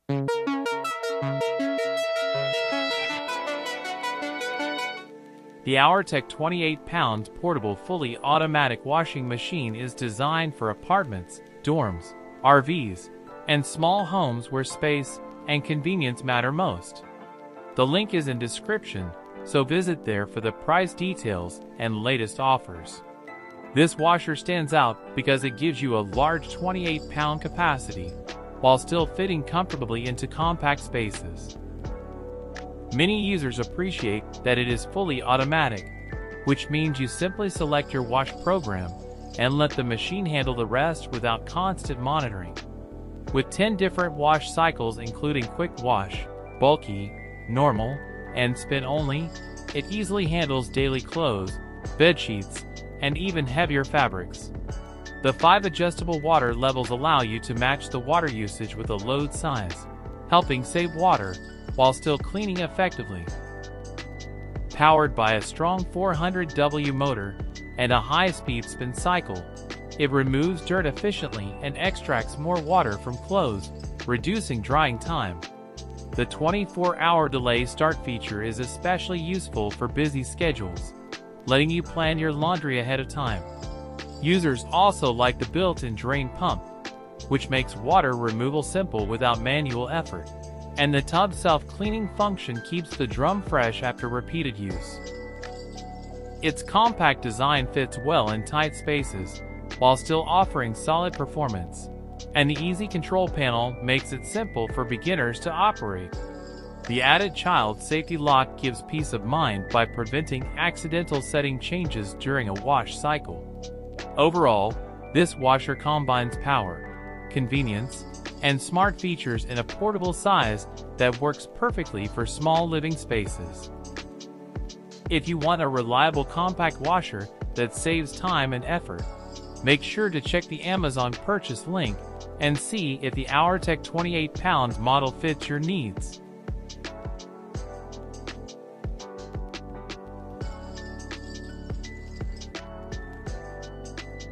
The Auertech 28-pound portable fully automatic washing machine is designed for apartments, dorms, RVs, and small homes where space and convenience matter most. The link is in description, so visit there for the price details and latest offers. This washer stands out because it gives you a large 28-pound capacity, while still fitting comfortably into compact spaces. Many users appreciate that it is fully automatic, which means you simply select your wash program and let the machine handle the rest without constant monitoring. With 10 different wash cycles including quick wash, bulky, normal, and spin only, it easily handles daily clothes, bed sheets, and even heavier fabrics. The 5 adjustable water levels allow you to match the water usage with a load size, helping save water while still cleaning effectively. Powered by a strong 400W motor and a high-speed spin cycle, it removes dirt efficiently and extracts more water from clothes, reducing drying time. The 24-hour delay start feature is especially useful for busy schedules, letting you plan your laundry ahead of time. Users also like the built-in drain pump, which makes water removal simple without manual effort. And the tub self-cleaning function keeps the drum fresh after repeated use. Its compact design fits well in tight spaces, while still offering solid performance. And the easy control panel makes it simple for beginners to operate. The added child safety lock gives peace of mind by preventing accidental setting changes during a wash cycle. Overall, this washer combines power, convenience, and smart features in a portable size that works perfectly for small living spaces. If you want a reliable compact washer that saves time and effort, make sure to check the Amazon purchase link and see if the Auertech 28-pound model fits your needs.